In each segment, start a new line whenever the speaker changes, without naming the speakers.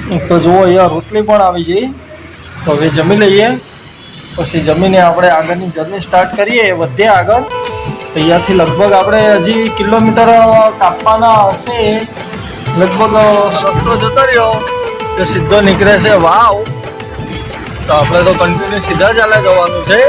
તો જુઓ અહીંયા રોટલી પણ આવી ગઈ, તો હવે જમી લઈએ, પછી જમીને આપણે આગળની જર્ની સ્ટાર્ટ કરીએ. વધીએ આગળ. અહીંયાથી લગભગ આપણે હજી કિલોમીટર કાપવાના હશે, લગભગ રસ્તો જતો રહ્યો તો સીધો નીકળે છે વાવ. તો આપણે તો કન્ટિન્યુ સીધા ચાલે જવાનું છે.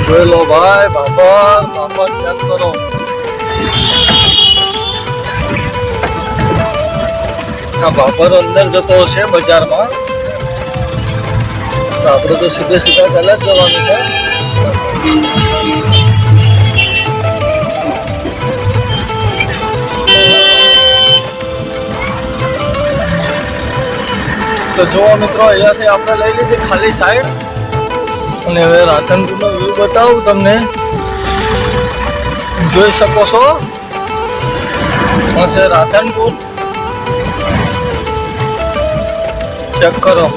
જોઈ લો ભાઈ, બાબર ચેક કરો. આ બાબર અંદર જતો હશે બજારમાં, તો આપણે તો સીધા ચાલે જ જવાનું છે. તો જુઓ મિત્રો, અહીંયાથી આપણે લઈ લીધી ખાલી સાઈડ, અને હવે રાધનપુરનો વ્યૂ બતાવું તમને. જોઈ શકો છો છે રાધનપુર, ચેક કરો.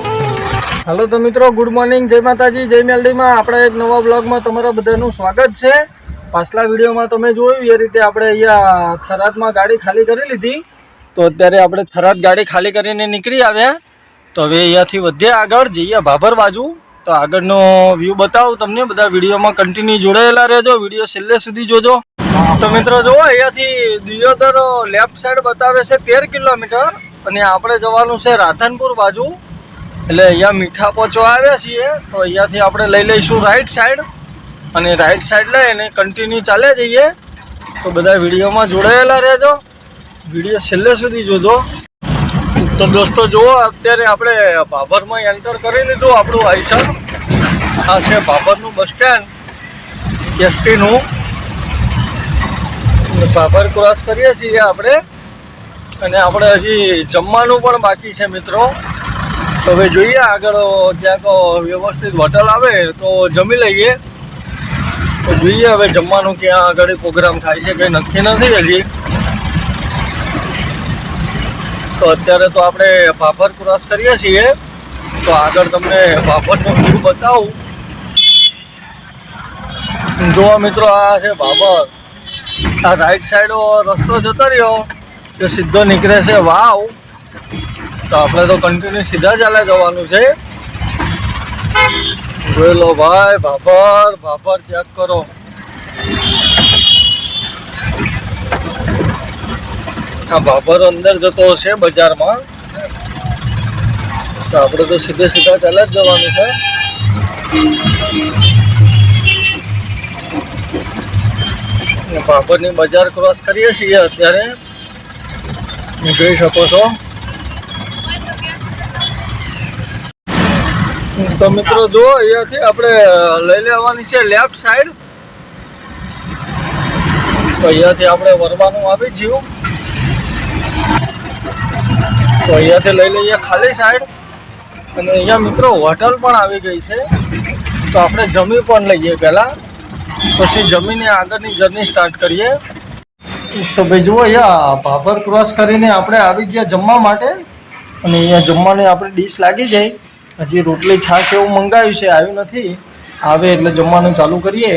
હાલો તો મિત્રો, ગુડ મોર્નિંગ, જય માતાજી, જય મેલડીમાં. આપણા એક નવા બ્લોગમાં તમારા બધાનું સ્વાગત છે. પાછલા વિડીયોમાં તમે જોયું એ રીતે આપણે અહીંયા થરાદમાં ગાડી ખાલી કરી લીધી, તો અત્યારે આપણે થરાદ ગાડી ખાલી કરીને નીકળી આવ્યા. તો હવે અહીંયાથી વધીએ આગળ, જઈએ ભાભર બાજુ. તો આગળનો વ્યૂ બતાવું તમને. બધા વિડીયોમાં કન્ટિન્યુ જોડાયેલા રહેજો, વિડીયો છેલ્લે સુધી જોજો. તો મિત્રો જુઓ, અહીંયાથી દિયોદર લેફ્ટ સાઈડ બતાવે છે 13 કિલોમીટર, અને આપણે જવાનું છે રાધનપુર બાજુ. એટલે અહીંયા મીઠા પહોંચવા આવ્યા છીએ, તો અહીંયાથી આપણે લઈ લઈશું રાઈટ સાઈડ, અને રાઈટ સાઈડ લઈને કન્ટિન્યુ ચાલે જઈએ. તો બધા વિડીયોમાં જોડાયેલા રહેજો, વિડીયો છેલ્લે સુધી જોજો. તો દોસ્તો જુઓ, અત્યારે આપણે ભાભરમાં એન્ટર કરી લીધું આપણું આઈસર. આ છે ભાભરનું બસ સ્ટેન્ડ એસટીનું. ભાભર ક્રોસ કરીએ છીએ આપણે, અને આપણે હજી જમવાનું પણ બાકી છે મિત્રો. તો હવે જોઈએ આગળ ક્યાંક વ્યવસ્થિત હોટલ આવે તો જમી લઈએ. તો જોઈએ હવે જમવાનું ક્યાં આગળ પ્રોગ્રામ થાય છે, કંઈ નક્કી નથી હજી. તો અત્યારે તો આપણે ભાભર ક્રોસ કરીએ છીએ, તો આગળ તમને ભાભરનો વ્યૂ બતાવું. જોવા મિત્રો, આ છે ભાભર. આ રાઈટ સાઈડ રસ્તો જતો રહ્યો તો સીધો નીકળે છે વાવ. તો આપણે તો કન્ટિન્યુ સીધા ચાલે જવાનું છે. જોઈ લો ભાઈ, ભાભર ચેક કરો. આ ભાભર અંદર જતો હશે બજારમાં, તો આપણે તો સીધા ચાલે જ જવાનું છે. ભાભરની બજાર ક્રોસ કરીએ છીએ અત્યારે, જોઈ શકો છો. તો મિત્રો જુઓ, અહીંયાથી આપણે લઈ લેવાની છે લેફ્ટ સાઈડ. તો અહીંયાથી આપણે વરવાનું આવી જ ગયું, તો અહીંયાથી લઈ લઈએ ખાલી સાઈડ. અને અહીંયા મિત્રો હોટલ પણ આવી ગઈ છે, તો આપણે જમી પણ લઈએ પહેલાં, પછી જમીને આગળની જર્ની સ્ટાર્ટ કરીએ. તો ભાઈ જુઓ, અહીંયા ભાભર ક્રોસ કરીને આપણે આવી ગયા જમવા માટે, અને અહીંયા જમવાની આપણી ડીશ લાગી જાય. હજી રોટલી છાશ એવું મંગાવ્યું છે, આવ્યું નથી. આવે એટલે જમવાનું ચાલુ કરીએ.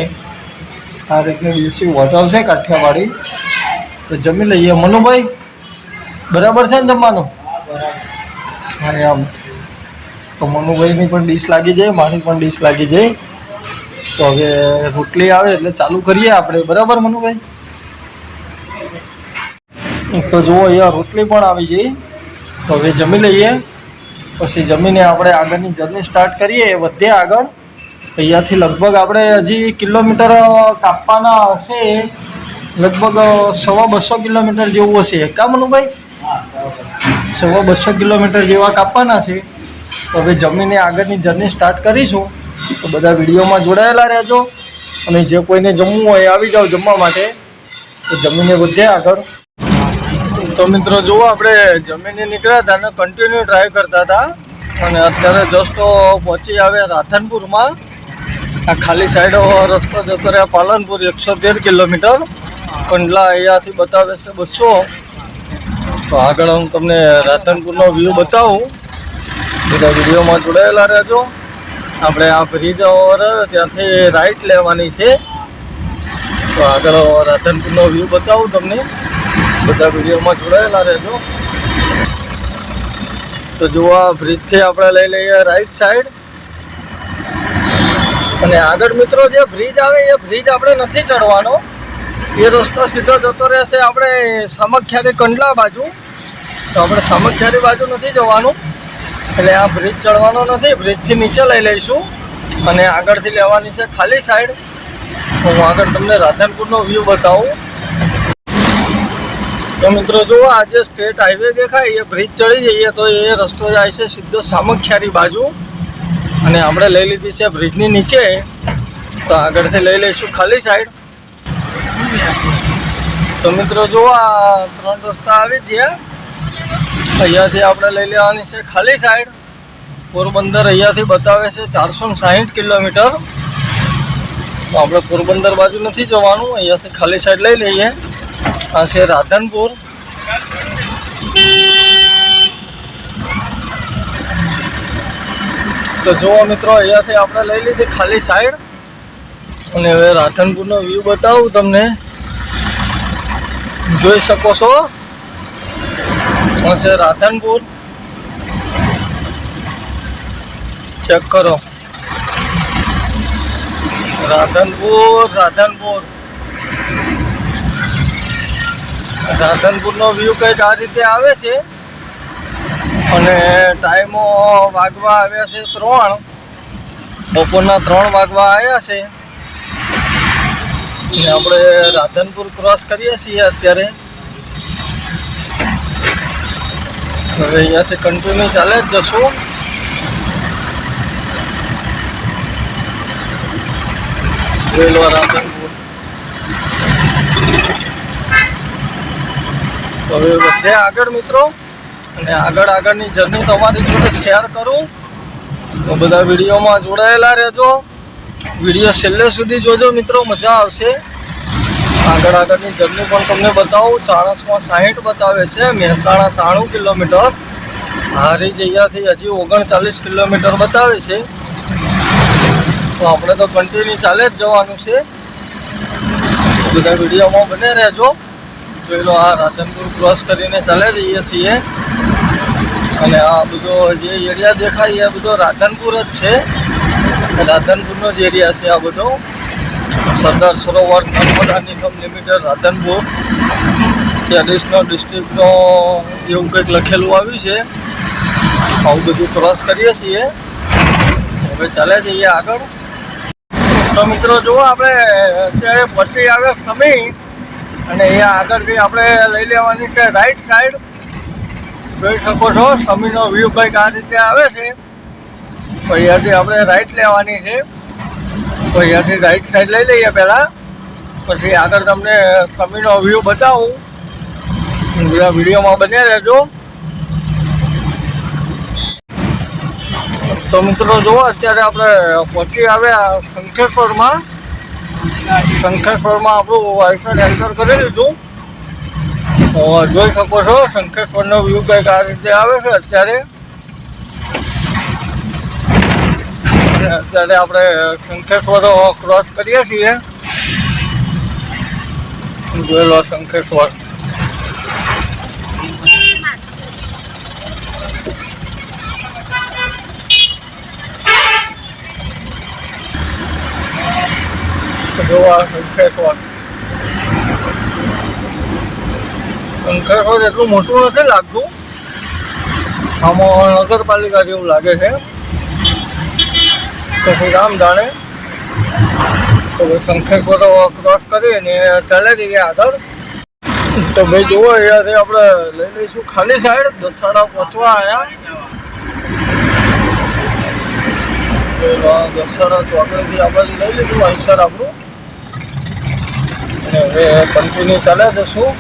આ રીતની દેશી હોટલ છે કાઠિયાવાડી, તો જમી લઈએ. મનુભાઈ, બરાબર છે ને જમવાનું? હા એમ. તો મનુભાઈની પણ ડીશ લાગી જાય, મારી પણ ડીશ લાગી જાય. તો હવે રોટલી આવે એટલે ચાલુ કરીએ આપણે, બરાબર મનુભાઈ? તો જુઓ, અહીંયા રોટલી પણ આવી ગઈ, તો હવે જમી લઈએ, પછી જમીને આપણે આગળની જર્ની સ્ટાર્ટ કરીએ. વધીએ આગળ. અહીંયાથી લગભગ આપણે હજી કિલોમીટર કાપવાના હશે, લગભગ 125 કિલોમીટર જેવું હશે. કા મનુભાઈ? 125 કિલોમીટર જેવા કાપવાના છે. તો હવે જમીને આગળની જર્ની સ્ટાર્ટ કરીશું. તો બધા વિડીયોમાં જોડાયેલા રહેજો, અને જે કોઈને જમવું હોય આવી જાઓ જમવા માટે. તો જમીને વધીએ આગળ. તો મિત્રો જુઓ, આપણે જમીને નીકળ્યા હતા અને કન્ટિન્યુ ડ્રાઈવ કરતા હતા, અને અત્યારે જસ્ટ પહોંચી આવ્યા રાધનપુરમાં. આ ખાલી સાઈડ રસ્તો જતો રહ્યા પાલનપુર, 113 કિલોમીટર. કંડલા અહીંયાથી બતાવે છે 200. તો આગળ હું તમને રાધનપુરનો વ્યૂ બતાવું, બધા વિડીયોમાં જોડાયેલા રહેજો. આપણે આ બ્રિજ ઓવર ત્યાંથી રાઈટ લેવાની છે. તો આગળ રાધનપુરનો વ્યૂ બતાવું તમને, બધા વિડીયોમાં જોડાયેલા રહેજો. તો જો આ બ્રિજથી આપણે લઈ લઈએ રાઈટ સાઈડ, અને આગળ મિત્રો જે બ્રિજ આવે એ બ્રિજ આપણે નથી ચડવાનો, એ રસ્તો સીધો જતો રહેશે આપણે સામખિયારી કંડલા બાજુ. તો આપણે સામખિયારી બાજુ નથી જવાનું, એટલે આ બ્રિજ ચડવાનો નથી, બ્રિજથી નીચે લઈ લઈશું અને આગળથી લેવાની છે ખાલી સાઈડ. હું આગળ તમને રાધનપુરનો વ્યૂ બતાવું. તો મિત્રો જુઓ, આ જે સ્ટેટ હાઈવે દેખાય એ બ્રિજ ચડી જઈએ તો એ રસ્તો જાય છે સીધો સામખિયારી બાજુ, અને આપણે લઈ લીધી છે બ્રિજની નીચે. તો આગળથી લઈ લઈશું ખાલી સાઈડ. તો મિત્રો જુઓ, આ 3 રસ્તા આવી ગયા. અહીંયાથી આપણે લઈ લેવાની છે ખાલી સાઈડ. પોરબંદર અહીંયાથી બતાવે છે 460 કિલોમીટર. તો આપણે પોરબંદર બાજુ નથી જવાનું, અહીંયાથી ખાલી સાઈડ લઈ લઈએ. આ છે રાધનપુર. તો જુઓ મિત્રો, અહીંયાથી આપણે લઈ લીધી ખાલી સાઈડ, અને હવે રાધનપુરનો વ્યૂ બતાવું તમને. જોઈ શકો છો, આ છે રાધનપુર. ચેક કરો, રાધનપુરનો વ્યૂ કંઈક આ રીતે આવે છે. અને ટાઈમો વાગવા આવ્યા છે 3, બપોરના 3 વાગવા આવ્યા છે. અને આપણે રાધનપુર ક્રોસ કરીએ છીએ અત્યારે. હવે અહીંયાથી કન્ટિન્યુ ચાલે જ જશું. જોઈ લો રાધનપુર. તો હવે વધે આગળ મિત્રો, અને આગળની જર્ની તમારી જોડે શેર કરું. તો બધા વિડીયોમાં જોડાયેલા રહેજો, વિડીયો છેલ્લે સુધી જોજો મિત્રો, મજા આવશે. આગળની જર્ની પણ તમને બતાવું. ચાણસમાં 60 બતાવે છે, મહેસાણા 93 કિલોમીટર, હારીજ અહીંયાથી હજી 39 કિલોમીટર બતાવે છે. તો આપણે તો કન્ટિન્યુ ચાલે જ જવાનું છે. બધા વિડીયોમાં બને રહેજો. જોઈ લો, આ રાધનપુર ક્રોસ કરીને ચાલે જઈએ છીએ. અને આ બધો જે એરિયા દેખાય એ બધો રાધનપુર જ છે, રાધનપુરનો જ એરિયા છે આ બધો. સરદાર સરોવર નર્મદા નિગમ લિમિટેડ રાધનપુર, એડિશનલ ડિસ્ટ્રિક્ટનો એવું કંઈક લખેલું આવ્યું છે. આવું બધું ક્રોસ કરીએ છીએ. હવે ચાલે જઈએ આગળ. તો મિત્રો જુઓ, આપણે અત્યારે પહોંચી આવ્યા સમી, અને અહીંયા આગળથી આપણે લઈ લેવાની છે રાઈટ સાઈડ. જોઈ શકો છો, સમીનો વ્યૂ કંઈક આ રીતે આવે છે. તો અહીંયાથી આપણે રાઈટ લેવાની છે. તો અહીંયાથી રાઈટ સાઈડ લઈ લઈએ પહેલાં, પછી આગળ તમને સમીનો વ્યૂ બતાવું. બધા વિડીયોમાં બન્યા રહેજો. તો મિત્રો જુઓ, અત્યારે આપણે પહોંચી આવ્યા શંખેશ્વરમાં. શંખેશ્વરમાં આપણું વાઇફાઈ એન્ટર કરી લીધું. જોઈ શકો છો, શંખેશ્વરનો વ્યૂ કંઈક આ રીતે આવે છે અત્યારે. આપણે શંખેશ્વર ક્રોસ કરીએ છીએ. જોઈ લો શંખેશ્વર. જોવા શંખેશ્વર એટલું મોટું નથી લાગતું, આમાં નગરપાલિકા જેવું લાગે છે. પછી રામ જાણે. તો શંખેશ્વર ક્રોસ કરીને ચાલે જઈએ આગળ. તો ભાઈ જુઓ, અહીંયાથી આપણે લઈ લઈશું ખાલી સાઈડ. દસાડા પહોંચવા આવ્યા. દસાડા ચોકડીથી આપણે લઈ લીધું આઈસર આપણું, અને હવે કન્ટિન્યુ ચાલે જશું.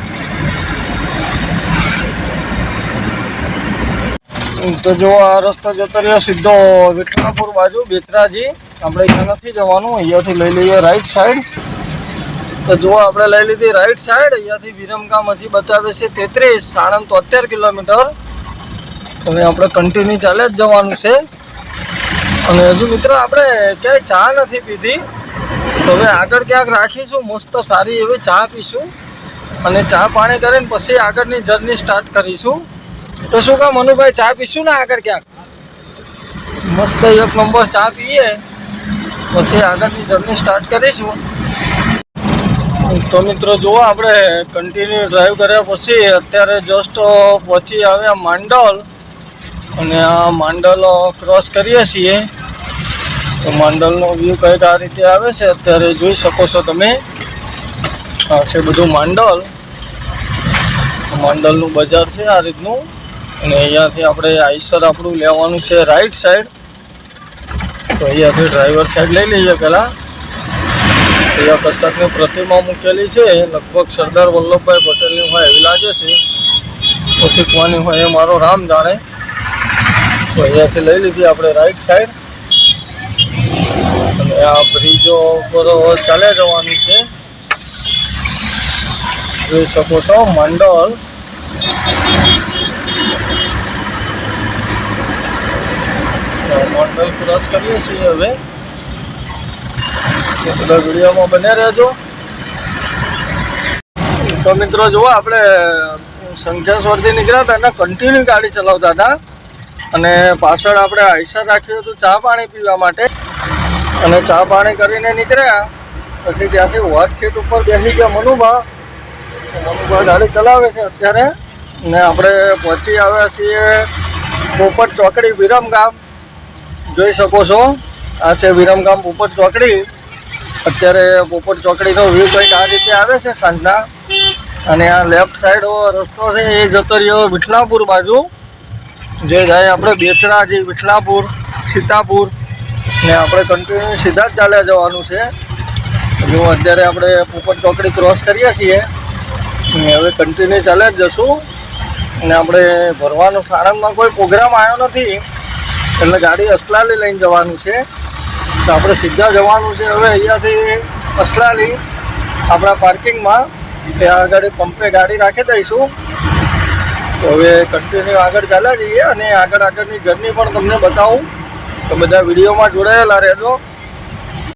તો જો આ રસ્તો જતો રહ્યો સીધો વિઠલાપુર બાજુ, બેચરાજી. આપણે અહીંયા નથી જવાનું, અહીંયાથી લઈ લઈએ રાઈટ સાઈડ. તો જુઓ, આપણે લઈ લીધી રાઈટ સાઈડ. અહીંયાથી વિરમગામ હજી બતાવે છે 33, સાણંદ 73 કિલોમીટર. હવે આપણે કન્ટિન્યુ ચાલે જ જવાનું છે. અને હજુ મિત્રો આપણે ક્યાંય ચા નથી પીધી, તો હવે આગળ ક્યાંક રાખીશું, મસ્ત સારી એવી ચા પીશું, અને ચા પાણી કરીને પછી આગળની જર્ની સ્ટાર્ટ કરીશું. તો શું કામ મનુભાઈ, ચા પીશું ને આગળ ક્યાંક? મસ્ત એક નંબર ચા પીએ પછી આગળની જર્ની સ્ટાર્ટ કરીશું. તો મિત્રો જુઓ, આપણે કન્ટિન્યુ ડ્રાઈવ કર્યા પછી અત્યારે જસ્ટ પહોંચી આવ્યા માંડલ, અને આ માંડલ ક્રોસ કરીએ છીએ. તો માંડલનો વ્યૂ કંઈક આ રીતે આવે છે, અત્યારે જોઈ શકો છો તમે. આ છે બધું માંડલ, માંડલનું બજાર છે આ રીતનું. અને અહીંયાથી આપણે આઈસર આપણું લેવાનું છે રાઈટ સાઈડ. તો અહીંયાથી ડ્રાઈવર સાઈડ લઈ લઈએ પહેલાં. અહીંયા કશાકની પ્રતિમા મૂકેલી છે, લગભગ સરદાર વલ્લભભાઈ પટેલની હોય એવી લાગે છે. તો શીખવાની હોય એ મારો રામ જાણે. તો અહીંયાથી લઈ લીધી આપણે રાઈટ સાઈડ, અને આ બ્રિજો ઉપર ચાલે જવાનું છે. જોઈ શકો છો માંડલ. માંડલ ક્રોસ કરીએ છીએ હવે. બધા વિડીયોમાં બન્યા રહેજો. તો મિત્રો જુઓ, આપણે સંખ્યાસ્વરથી નીકળ્યા હતા અને કન્ટિન્યુ ગાડી ચલાવતા હતા, અને પાછળ આપણે આઈસર રાખ્યું હતું ચા પાણી પીવા માટે. અને ચા પાણી કરીને નીકળ્યા પછી ત્યાંથી હોટ સીટ ઉપર બેસી ગયા મનુભા. ગાડી ચલાવે છે અત્યારે. ને આપણે પહોંચી આવ્યા છીએ પોપટ ચોકડી, વિરમગામ. જોઈ શકો છો આ છે વિરમગામ પોપટ ચોકડી. અત્યારે પોપટ ચોકડીનો વ્યૂ કંઈક આ રીતે આવે છે સાંજના. અને આ લેફ્ટ સાઈડ રસ્તો છે એ જતો રહ્યો વિઠલાપુર બાજુ, જે જાય આપણે બેચરાજી, વિઠલાપુર, સીતાપુર. ને આપણે કન્ટિન્યુ સીધા જ ચાલ્યા જવાનું છે. જો અત્યારે આપણે પોપટ ચોકડી ક્રોસ કરીએ છીએ, હવે કન્ટિન્યુ ચાલ્યા જ જશું. અને આપણે ભરવાનું સાણંદમાં કોઈ પ્રોગ્રામ આવ્યો નથી, એટલે ગાડી અસલાલી લઈને જવાનું છે. તો આપણે સીધા જવાનું છે હવે અહીંયાથી અસલાલી આપણા પાર્કિંગમાં. ત્યાં આગળ પંપે ગાડી રાખી દઈશું. તો હવે કન્ટિન્યુ આગળ ચાલ્યા જઈએ, અને આગળની જર્ની પણ તમને બતાવું. તો બધા વિડીયોમાં જોડાયેલા રહેજો.